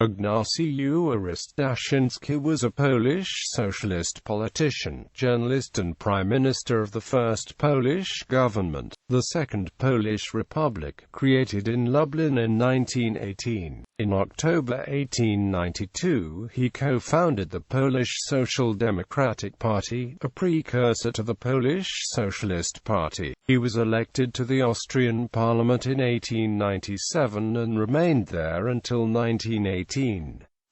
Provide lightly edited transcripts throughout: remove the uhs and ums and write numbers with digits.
Ignacy Ewaryst Daszyński was a Polish socialist politician, journalist and Prime Minister of the First Polish Government, the Second Polish Republic, created in Lublin in 1918. In October 1892, he co-founded the Polish Social Democratic Party, a precursor to the Polish Socialist Party. He was elected to the Austrian Parliament in 1897 and remained there until 1918.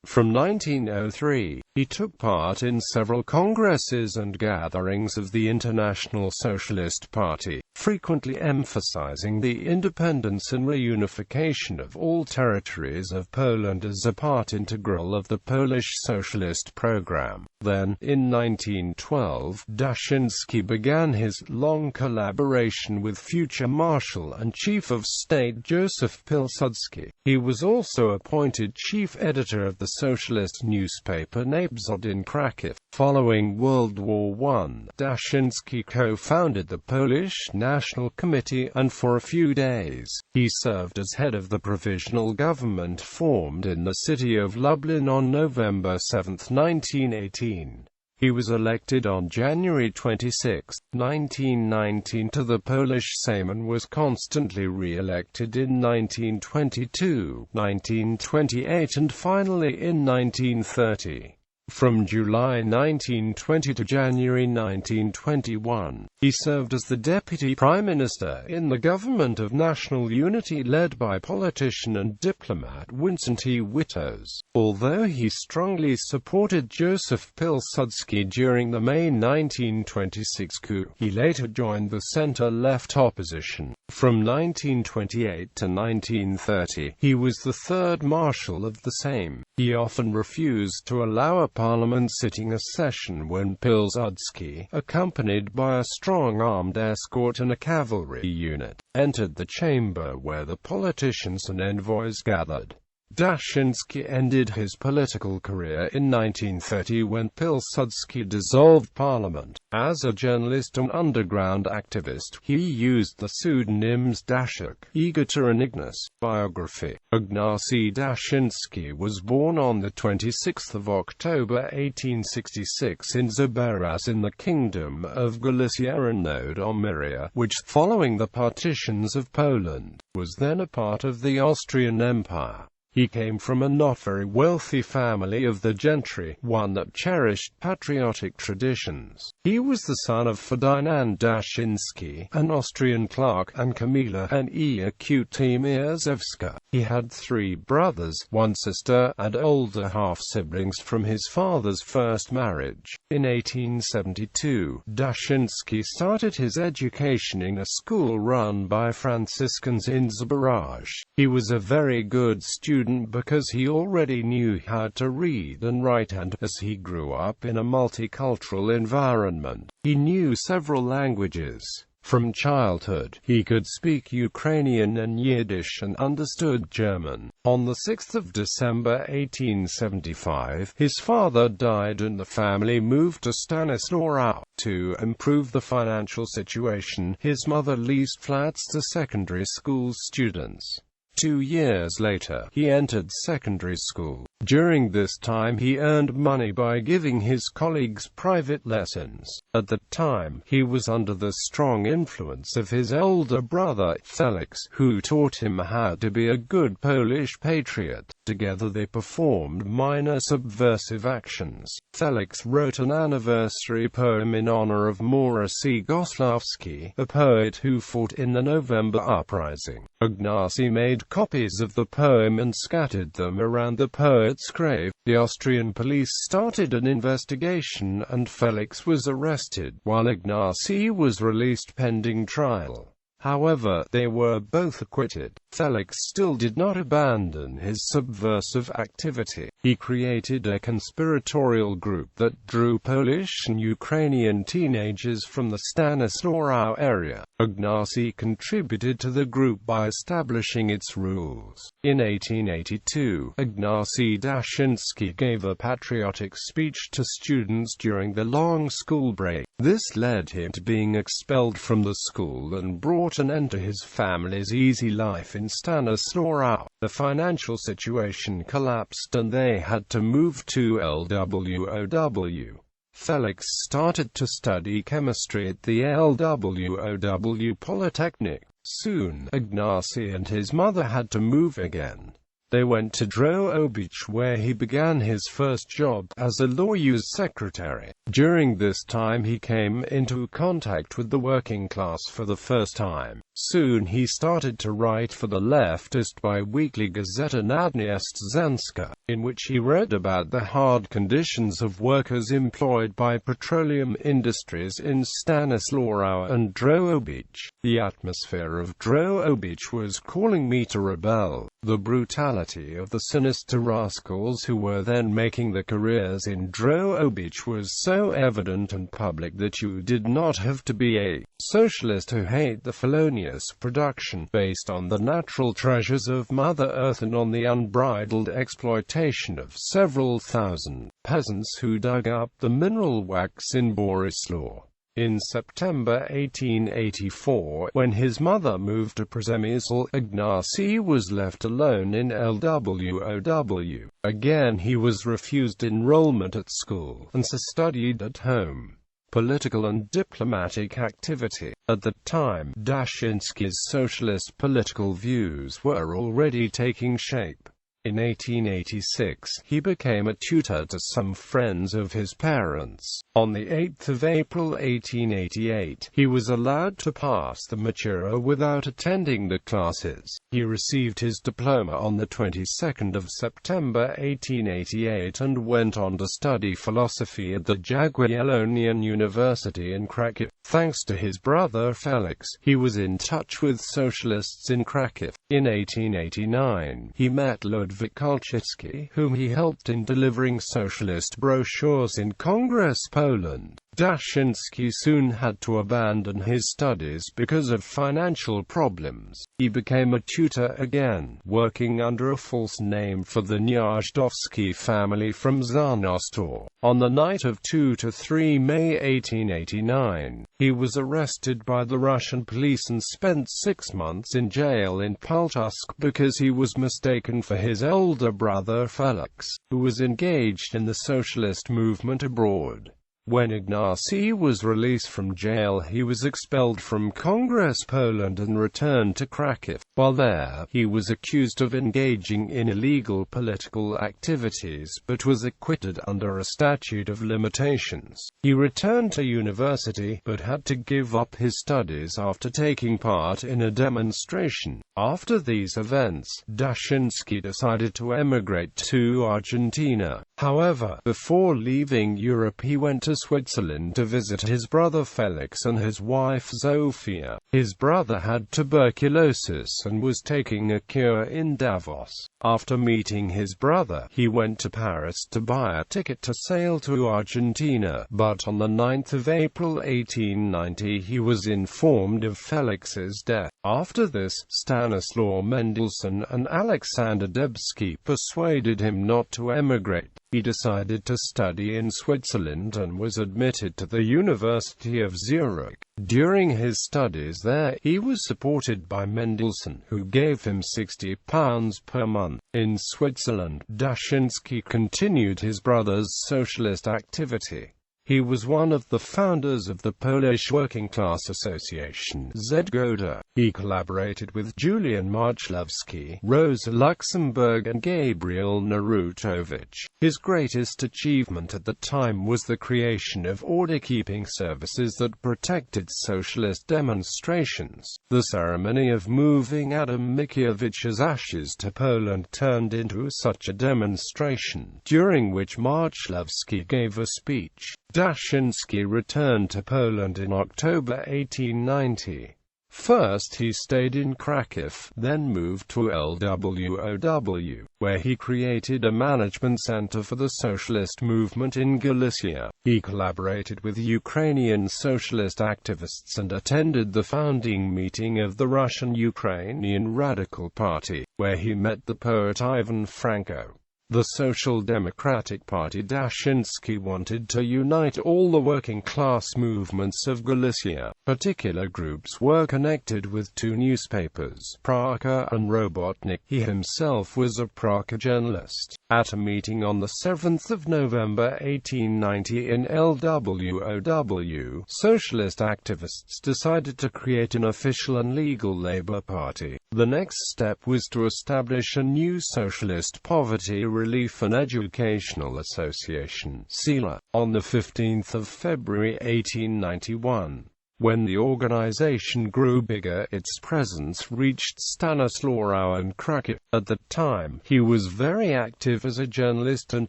From 1903, he took part in several congresses and gatherings of the International Socialist Party, frequently emphasizing the independence and reunification of all territories of Poland as a part integral of the Polish socialist program. Then, in 1912, Daszyński began his long collaboration with future Marshal and Chief of State Józef Pilsudski. He was also appointed chief editor of the socialist newspaper Naprzód in Kraków. Following World War I, Daszyński co-founded the Polish National Committee, and for a few days, he served as head of the provisional government formed in the city of Lublin on November 7, 1918. He was elected on January 26, 1919 to the Polish Sejm and was constantly re-elected in 1922, 1928 and finally in 1930. From July 1920 to January 1921, he served as the Deputy Prime Minister in the Government of National Unity led by politician and diplomat Wincenty Witos. Although he strongly supported Józef Pilsudski during the May 1926 coup, he later joined the centre-left opposition. From 1928 to 1930, he was the third Marshal of the Sejm. He often refused to allow a parliament sitting a session when Pilsudski, accompanied by a strong armed escort and a cavalry unit, entered the chamber where the politicians and envoys gathered. Daszyński ended his political career in 1930 when Pilsudski dissolved parliament. As a journalist and underground activist, he used the pseudonyms Daszak, Igata and Ignacy. Biography. Ignacy Daszyński was born on 26 October 1866 in Zabaras in the Kingdom of Galicia and Node-Omiria, which, following the partitions of Poland, was then a part of the Austrian Empire. He came from a not very wealthy family of the gentry, one that cherished patriotic traditions. He was the son of Ferdynand Daszyński, an Austrian clerk, and Kamila and Iakuta Mierzewska. He had three brothers, one sister, and older half-siblings from his father's first marriage. In 1872, Daszyński started his education in a school run by Franciscans in Zabaraj. He was a very good student because he already knew how to read and write, and, as he grew up in a multicultural environment, he knew several languages. From childhood, he could speak Ukrainian and Yiddish and understood German. On 6 December 1875, his father died and the family moved to Stanislaw. To improve the financial situation, his mother leased flats to secondary school students. 2 years later, he entered secondary school. During this time he earned money by giving his colleagues private lessons. At the time, he was under the strong influence of his older brother, Felix, who taught him how to be a good Polish patriot. Together they performed minor subversive actions. Felix wrote an anniversary poem in honor of Maurycy Gosławski, a poet who fought in the November uprising. Ignacy made copies of the poem and scattered them around the poet's grave. The Austrian police started an investigation and Felix was arrested, while Ignacy was released pending trial. However, they were both acquitted. Felix still did not abandon his subversive activity. He created a conspiratorial group that drew Polish and Ukrainian teenagers from the Stanislaw area. Ignacy contributed to the group by establishing its rules. In 1882, Ignacy Daszyński gave a patriotic speech to students during the long school break. This led him to being expelled from the school and brought put an end to his family's easy life in Stanislaw. The financial situation collapsed and they had to move to LWOW. Felix started to study chemistry at the LWOW Polytechnic. Soon, Ignacy and his mother had to move again. They went to Drohobych, where he began his first job as a lawyer's secretary. During this time he came into contact with the working class for the first time. Soon he started to write for the leftist bi-weekly Gazeta Naddniestrzańska, in which he read about the hard conditions of workers employed by petroleum industries in Stanislaw and Drohobych. The atmosphere of Drohobych was calling me to rebel. The brutality of the sinister rascals who were then making their careers in Drohobych was so evident and public that you did not have to be a socialist to hate the felonious production based on the natural treasures of Mother Earth and on the unbridled exploitation of several thousand peasants who dug up the mineral wax in Boryslaw. In September 1884, when his mother moved to Przemysl, Ignacy was left alone in LWOW. Again he was refused enrollment at school, and so studied at home. Political and diplomatic activity. At the time, Daszyński's socialist political views were already taking shape. In 1886, he became a tutor to some friends of his parents. On the 8th of April 1888, he was allowed to pass the matura without attending the classes. He received his diploma on the 22nd of September 1888 and went on to study philosophy at the Jagiellonian University in Kraków. Thanks to his brother Felix, he was in touch with socialists in Kraków. In 1889, he met Ludwik Kulczycki, whom he helped in delivering socialist brochures in Congress, Poland. Daszyński soon had to abandon his studies because of financial problems. He became a tutor again, working under a false name for the Gniazdowski family from Zanostor. On the night of 2 to 3 May 1889, he was arrested by the Russian police and spent 6 months in jail in Pultusk because he was mistaken for his older brother Felix, who was engaged in the socialist movement abroad. When Ignacy was released from jail, he was expelled from Congress Poland and returned to Kraków. While there, he was accused of engaging in illegal political activities, but was acquitted under a statute of limitations. He returned to university, but had to give up his studies after taking part in a demonstration. After these events, Daszyński decided to emigrate to Argentina. However, before leaving Europe he went to Switzerland to visit his brother Felix and his wife Zofia. His brother had tuberculosis and was taking a cure in Davos. After meeting his brother, he went to Paris to buy a ticket to sail to Argentina, but on the 9th of April 1890 he was informed of Felix's death. After this, Stanislaw Mendelssohn and Alexander Debski persuaded him not to emigrate. He decided to study in Switzerland and was admitted to the University of Zurich. During his studies there, he was supported by Mendelssohn, who gave him £60 per month. In Switzerland, Daszyński continued his brother's socialist activity. He was one of the founders of the Polish Working Class Association, Zgoda. He collaborated with Julian Marchlowski, Rosa Luxemburg and Gabriel Narutowicz. His greatest achievement at the time was the creation of order-keeping services that protected socialist demonstrations. The ceremony of moving Adam Mickiewicz's ashes to Poland turned into such a demonstration, during which Marchlowski gave a speech. Daszyński returned to Poland in October 1890. First he stayed in Kraków, then moved to LWOW, where he created a management center for the socialist movement in Galicia. He collaborated with Ukrainian socialist activists and attended the founding meeting of the Russian Ukrainian Radical Party, where he met the poet Ivan Franko. The Social Democratic Party Daszyński wanted to unite all the working-class movements of Galicia. Particular groups were connected with two newspapers, Precursor and Robotnik. He himself was a Precursor journalist. At a meeting on the 7th of November 1890 in LWOW, socialist activists decided to create an official and legal Labour Party. The next step was to establish a new Socialist Poverty Relief and Educational Association (SELA) on the 15th of February 1891. When the organization grew bigger, its presence reached Stanislaw and Kraków. At the time, he was very active as a journalist and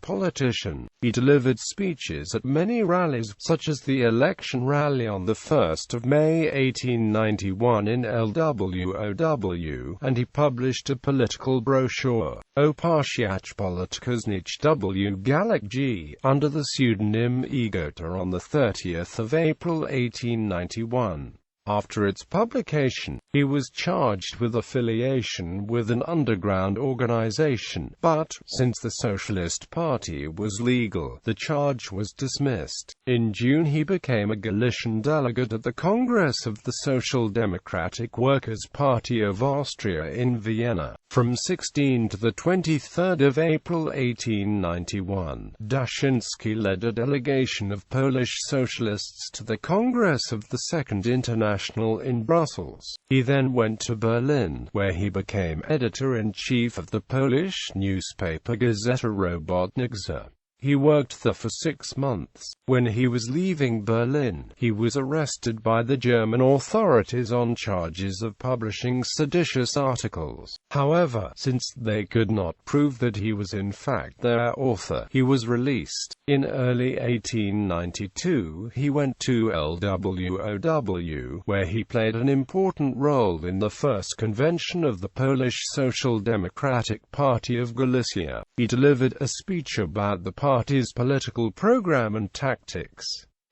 politician. He delivered speeches at many rallies, such as the election rally on the 1st of May 1891 in LWOW, and he published a political brochure, O Partiach Politycznych W. Galek G, under the pseudonym Egota on the 30th of April 1891. After its publication, he was charged with affiliation with an underground organization, but, since the Socialist Party was legal, the charge was dismissed. In June he became a Galician delegate at the Congress of the Social Democratic Workers' Party of Austria in Vienna. From 16 to the 23rd of April 1891, Daszyński led a delegation of Polish socialists to the Congress of the Second International in Brussels. He then went to Berlin, where he became editor-in-chief of the Polish newspaper Gazeta Robotnicza. He worked there for 6 months. When he was leaving Berlin, he was arrested by the German authorities on charges of publishing seditious articles. However, since they could not prove that he was in fact their author, he was released. In early 1892, he went to LWOW, where he played an important role in the first convention of the Polish Social Democratic Party of Galicia. He delivered a speech about the party's political program and tactics.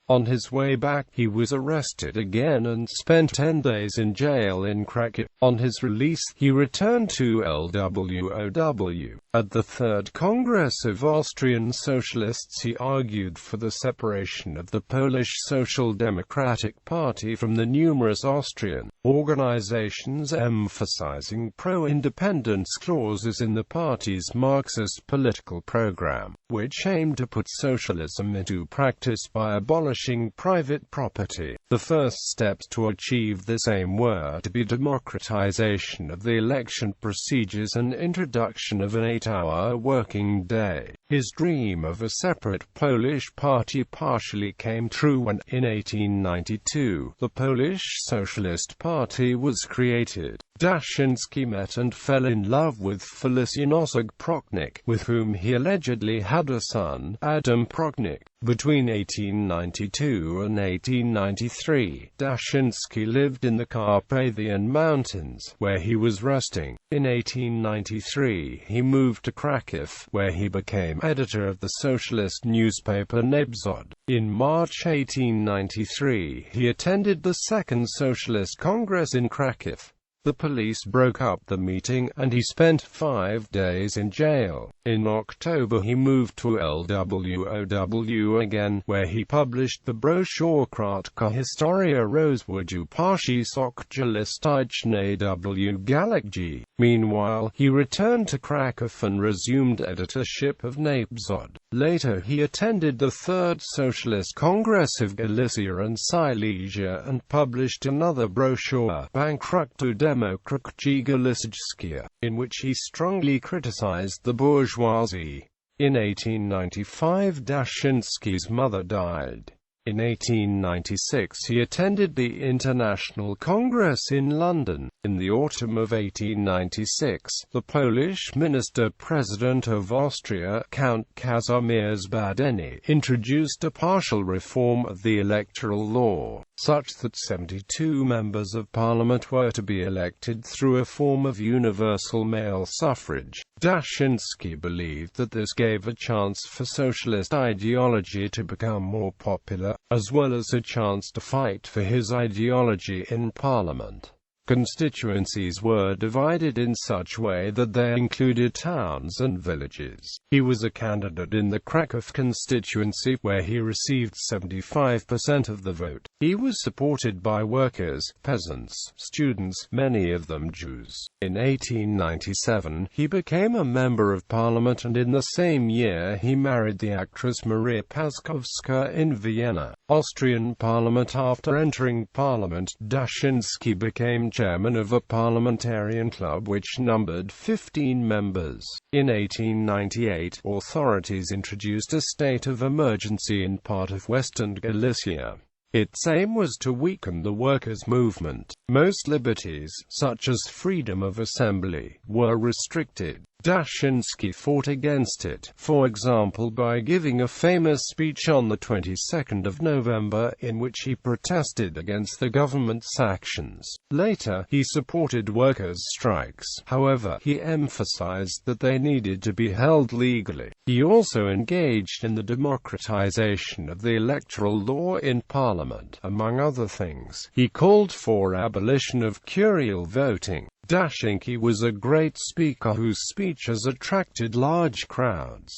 On his way back, he was arrested again and spent 10 days in jail in Kraków. On his release, he returned to LWOW. At the Third Congress of Austrian Socialists, he argued for the separation of the Polish Social Democratic Party from the numerous Austrian organizations, emphasizing pro-independence clauses in the party's Marxist political program, which aimed to put socialism into practice by abolishing private property. The first steps to achieve this aim were to be democratization of the election procedures and introduction of an 8-hour working day. His dream of a separate Polish party partially came true when, in 1892, the Polish Socialist Party was created. Daszyński met and fell in love with Felicia Prochnik, with whom he allegedly had a son, Adam Prochnik. Between 1892 and 1893, Daszyński lived in the Carpathian Mountains, where he was resting. In 1893, he moved to Kraków, where he became editor of the socialist newspaper Nebzod. In March 1893, he attended the Second Socialist Congress in Kraków. The police broke up the meeting, and he spent 5 days in jail. In October he moved to LWOW again, where he published the brochure Kratka Historia Rozwoju Partii Socjalistycznej W. Galek G. Meanwhile, he returned to Kraków and resumed editorship of Nebzod. Later he attended the Third Socialist Congress of Galicia and Silesia and published another brochure, Bankructwo Demokracji Galicjskie, in which he strongly criticized the bourgeoisie. In 1895 Daszyński's mother died. In 1896 he attended the International Congress in London. In the autumn of 1896, the Polish Minister-President of Austria, Count Kazimierz Badeni, introduced a partial reform of the electoral law, such that 72 members of parliament were to be elected through a form of universal male suffrage. Daszyński believed that this gave a chance for socialist ideology to become more popular, as well as a chance to fight for his ideology in parliament. Constituencies were divided in such way that they included towns and villages. He was a candidate in the Kraków constituency, where he received 75% of the vote. He was supported by workers, peasants, students, many of them Jews. In 1897, he became a member of parliament, and in the same year he married the actress Maria Paskowska in Vienna. Austrian Parliament. After entering parliament, Daszyński became chairman of a parliamentarian club which numbered 15 members. In 1898, authorities introduced a state of emergency in part of Western Galicia. Its aim was to weaken the workers' movement. Most liberties, such as freedom of assembly, were restricted. Daszyński fought against it, for example by giving a famous speech on the 22nd of November in which he protested against the government's actions. Later, he supported workers' strikes. However, he emphasized that they needed to be held legally. He also engaged in the democratization of the electoral law in parliament. Among other things, he called for abolition of curial voting. Daszyński was a great speaker whose speeches attracted large crowds.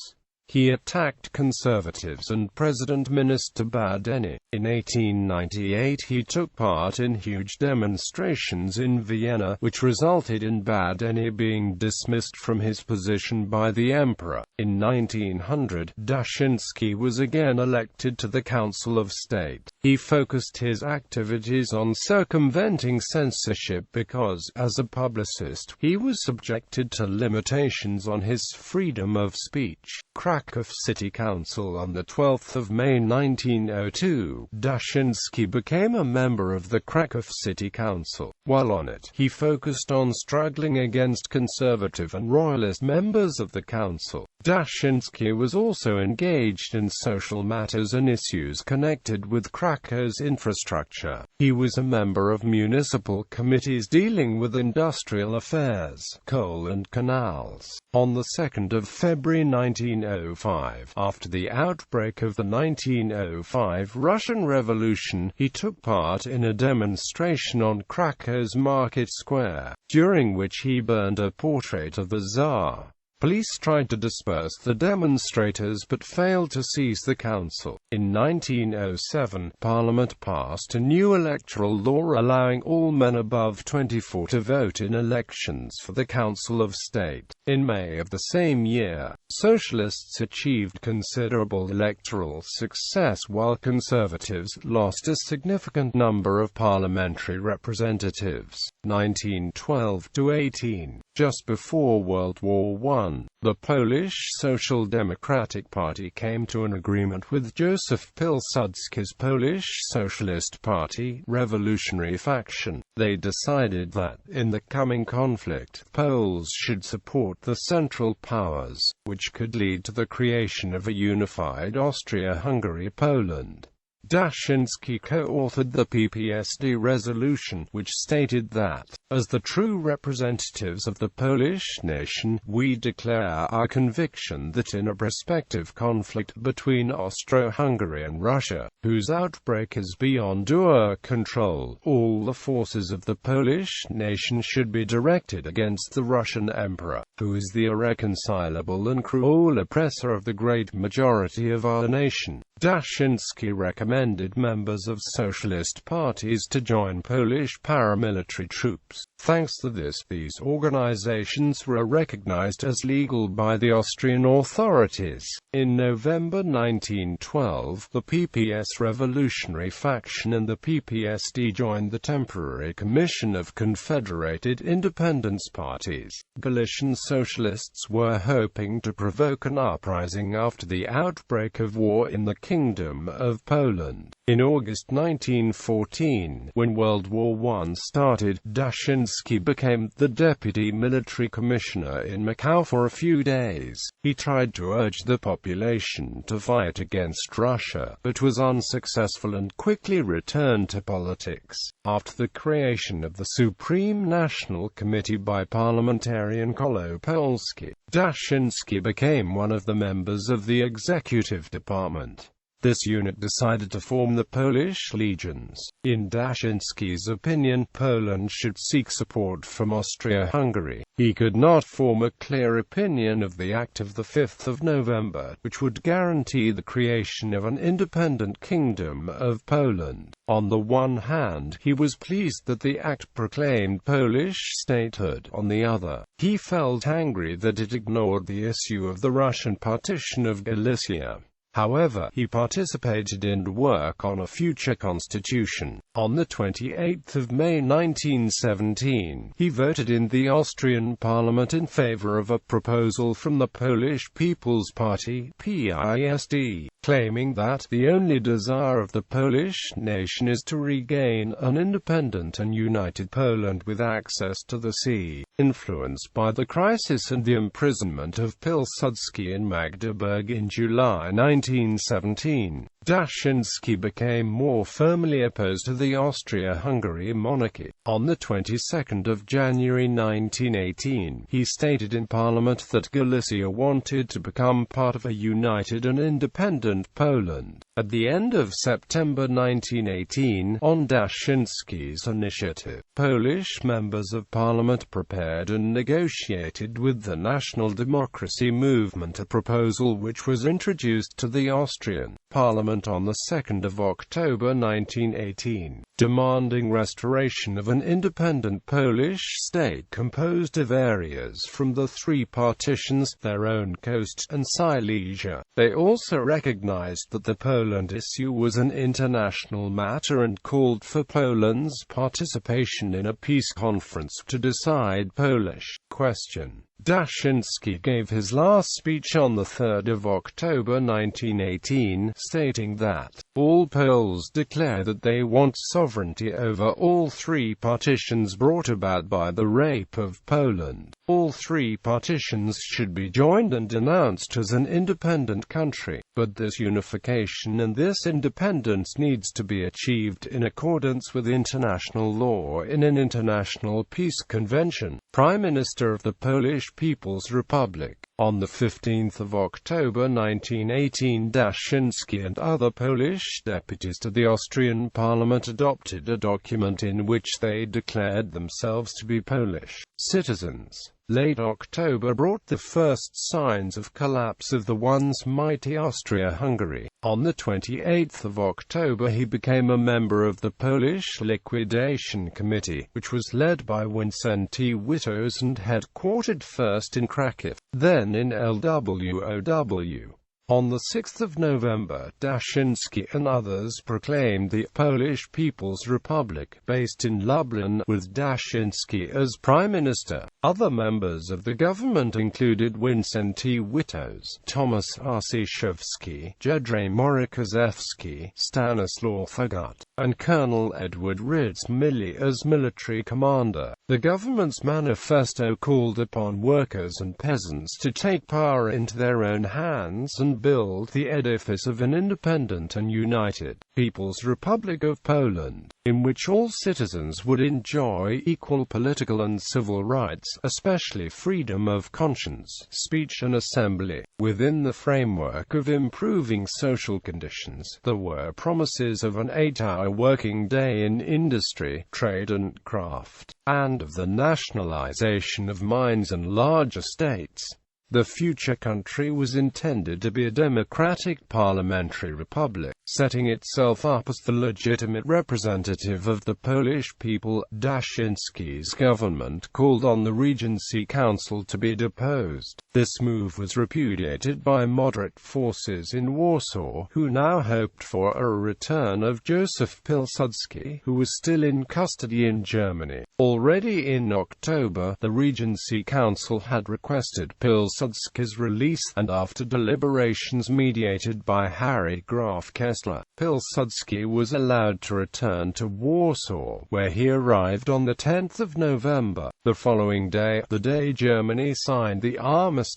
He attacked conservatives and President-Minister Badeni. In 1898 he took part in huge demonstrations in Vienna, which resulted in Badeni being dismissed from his position by the emperor. In 1900, Daszyński was again elected to the Council of State. He focused his activities on circumventing censorship because, as a publicist, he was subjected to limitations on his freedom of speech. Kraków City Council. On the 12th of May 1902, Daszyński became a member of the Kraków City Council. While on it, he focused on struggling against conservative and royalist members of the council. Daszyński was also engaged in social matters and issues connected with Krakow's infrastructure. He was a member of municipal committees dealing with industrial affairs, coal and canals. On the 2nd of February 1905, after the outbreak of the 1905 Russian Revolution, he took part in a demonstration on Krakow's Market Square, during which he burned a portrait of the Tsar. Police tried to disperse the demonstrators but failed to seize the council. In 1907, Parliament passed a new electoral law allowing all men above 24 to vote in elections for the Council of State. In May of the same year, Socialists achieved considerable electoral success while Conservatives lost a significant number of parliamentary representatives. 1912–18. Just before World War I, the Polish Social Democratic Party came to an agreement with Józef Pilsudski's Polish Socialist Party revolutionary faction. They decided that, in the coming conflict, Poles should support the Central Powers, which could lead to the creation of a unified Austria-Hungary-Poland. Daszyński co-authored the PPSD resolution, which stated that, as the true representatives of the Polish nation, we declare our conviction that in a prospective conflict between Austro-Hungary and Russia, whose outbreak is beyond our control, all the forces of the Polish nation should be directed against the Russian Emperor, who is the irreconcilable and cruel oppressor of the great majority of our nation. Daszyński recommended members of socialist parties to join Polish paramilitary troops. Thanks to this, these organizations were recognized as legal by the Austrian authorities. In November 1912, the PPS revolutionary faction and the PPSD joined the Temporary Commission of Confederated Independence Parties. Galician socialists were hoping to provoke an uprising after the outbreak of war in the Kingdom of Poland. In August 1914, when World War I started, Daszyński became the deputy military commissioner in Macau for a few days. He tried to urge the population to fight against Russia, but was unsuccessful and quickly returned to politics. After the creation of the Supreme National Committee by parliamentarian Kolopolski, Daszyński became one of the members of the executive department. This unit decided to form the Polish Legions. In Daszyński's opinion, Poland should seek support from Austria-Hungary. He could not form a clear opinion of the Act of the 5th of November, which would guarantee the creation of an independent Kingdom of Poland. On the one hand, he was pleased that the act proclaimed Polish statehood. On the other, he felt angry that it ignored the issue of the Russian partition of Galicia. However, he participated in work on a future constitution. On the 28th of May 1917, he voted in the Austrian Parliament in favor of a proposal from the Polish People's Party (PISD), claiming that the only desire of the Polish nation is to regain an independent and united Poland with access to the sea. Influenced by the crisis and the imprisonment of Pilsudski in Magdeburg in July 1917, Daszyński became more firmly opposed to the Austria-Hungary monarchy. On the 22nd of January 1918, he stated in Parliament that Galicia wanted to become part of a united and independent Poland. At the end of September 1918, on Daszyński's initiative, Polish members of Parliament prepared and negotiated with the National Democracy Movement a proposal which was introduced to the Austrian Parliament on the 2nd of October 1918, demanding restoration of an independent Polish state composed of areas from the three partitions, their own coast, and Silesia. They also recognized that the Poland issue was an international matter and called for Poland's participation in a peace conference to decide Polish question. Daszyński gave his last speech on the 3rd of October 1918, stating that all Poles declare that they want sovereignty over all three partitions brought about by the rape of Poland. All three partitions should be joined and denounced as an independent country, but this unification and this independence needs to be achieved in accordance with international law in an international peace convention. Prime Minister of the Polish People's Republic. On the 15th of October 1918, Daszyński and other Polish deputies to the Austrian Parliament adopted a document in which they declared themselves to be Polish citizens. Late October brought the first signs of collapse of the once mighty Austria-Hungary. On the 28th of October he became a member of the Polish Liquidation Committee, which was led by Wincenty Witos and headquartered first in Kraków, then in Lwow. On the 6th of November, Daszyński and others proclaimed the Polish People's Republic, based in Lublin, with Daszyński as Prime Minister. Other members of the government included Wincenty Witos, Tomasz Arciszewski, Jedrzej Morykaczewski, Stanislaw Fagot, and Colonel Edward Rydz-Milly as military commander. The government's manifesto called upon workers and peasants to take power into their own hands and build the edifice of an independent and united People's Republic of Poland, in which all citizens would enjoy equal political and civil rights, especially freedom of conscience, speech and assembly. Within the framework of improving social conditions, there were promises of an 8-hour working day in industry, trade and craft, and of the nationalization of mines and large estates. The future country was intended to be a democratic parliamentary republic, setting itself up as the legitimate representative of the Polish people. Daszyński's government called on the Regency Council to be deposed. This move was repudiated by moderate forces in Warsaw, who now hoped for a return of Józef Pilsudski, who was still in custody in Germany. Already in October, the Regency Council had requested Pilsudski's release, and after deliberations mediated by Harry Graf Kessler, Pilsudski was allowed to return to Warsaw, where he arrived on the 10th of November. The following day, the day Germany signed the armistice,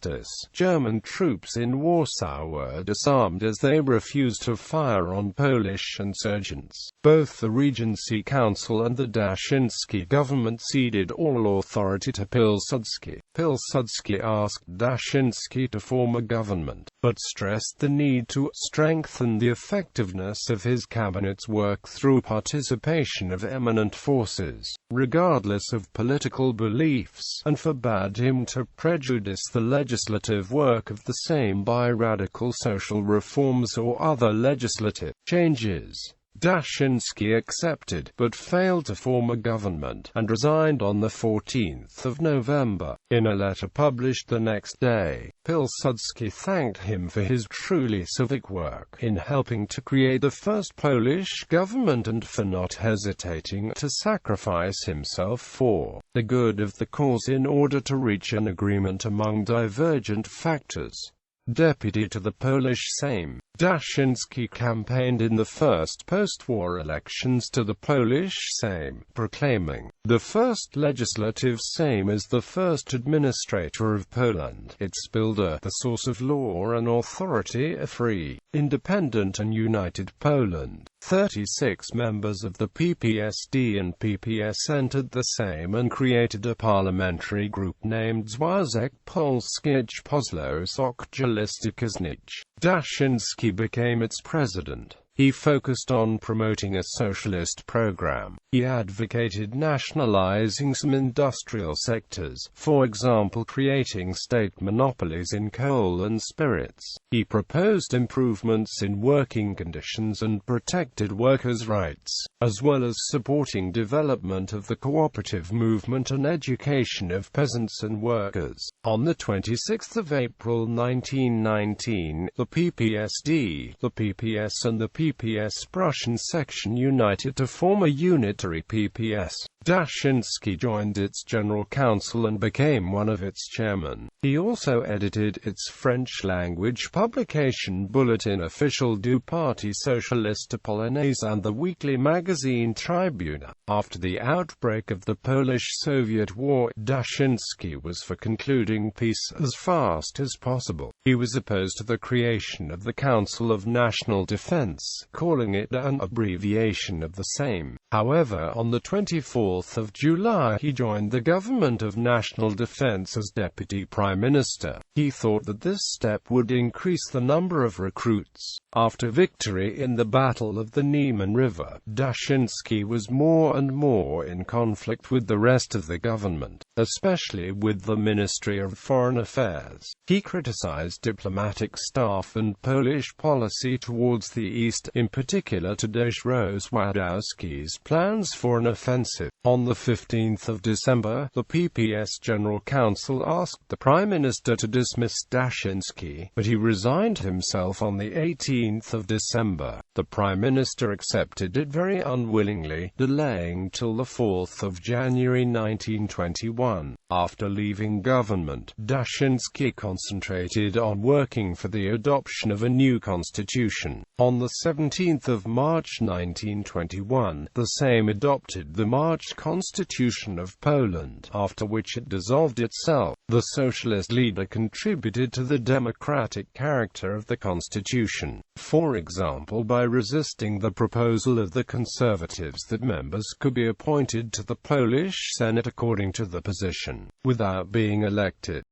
German troops in Warsaw were disarmed as they refused to fire on Polish insurgents. Both the Regency Council and the Daszyński government ceded all authority to Pilsudski. Pilsudski asked Daszyński to form a government, but stressed the need to strengthen the effectiveness of his cabinet's work through participation of eminent forces, regardless of political beliefs, and forbade him to prejudice the legislative work of the Sejm by radical social reforms or other legislative changes. Daszyński accepted, but failed to form a government, and resigned on 14 November. In a letter published the next day, Pilsudski thanked him for his truly civic work in helping to create the first Polish government and for not hesitating to sacrifice himself for the good of the cause in order to reach an agreement among divergent factors. Deputy to the Polish Sejm, Daszyński campaigned in the first post-war elections to the Polish Sejm, proclaiming, "The first legislative Sejm is the first administrator of Poland, its builder, the source of law and authority, a free, independent and united Poland." 36 members of the PPSD and PPS entered the Sejm and created a parliamentary group named Związek Polskich Poselów Socjalistycznych. Daszyński became its president. He focused on promoting a socialist program. He advocated nationalizing some industrial sectors, for example creating state monopolies in coal and spirits. He proposed improvements in working conditions and protected workers' rights, as well as supporting development of the cooperative movement and education of peasants and workers. On 26 April 1919, the PPSD, the PPS and the PPS Prussian section united to form a unitary PPS. Daszyński joined its General Council and became one of its chairmen. He also edited its French-language publication Bulletin Officiel du Parti Socialiste Polonais and the weekly magazine Tribune. After the outbreak of the Polish-Soviet War, Daszyński was for concluding peace as fast as possible. He was opposed to the creation of the Council of National Defense, calling it an abbreviation of the same. However, on the 24th of July he joined the Government of National Defense as Deputy Prime Minister. He thought that this step would increase the number of recruits. After victory in the Battle of the Niemen River, Daszyński was more and more in conflict with the rest of the government, especially with the Ministry of Foreign Affairs. He criticized diplomatic staff and Polish policy towards the East, in particular Tadeusz Rozwadowski's plans for an offensive. On the 15th of December, the PPS General Council asked the Prime Minister to dismiss Daszyński, but he resigned himself on the 18th of December. The Prime Minister accepted it very unwillingly, delaying till the 4th of January 1921. After leaving government, Daszyński concentrated on working for the adoption of a new constitution. On the 17th of March 1921, the Sejm adopted the March Constitution of Poland, after which it dissolved itself. The socialist leader contributed to the democratic character of the constitution, for example by resisting the proposal of the conservatives that members could be appointed to the Polish Senate according to the position, without being elected.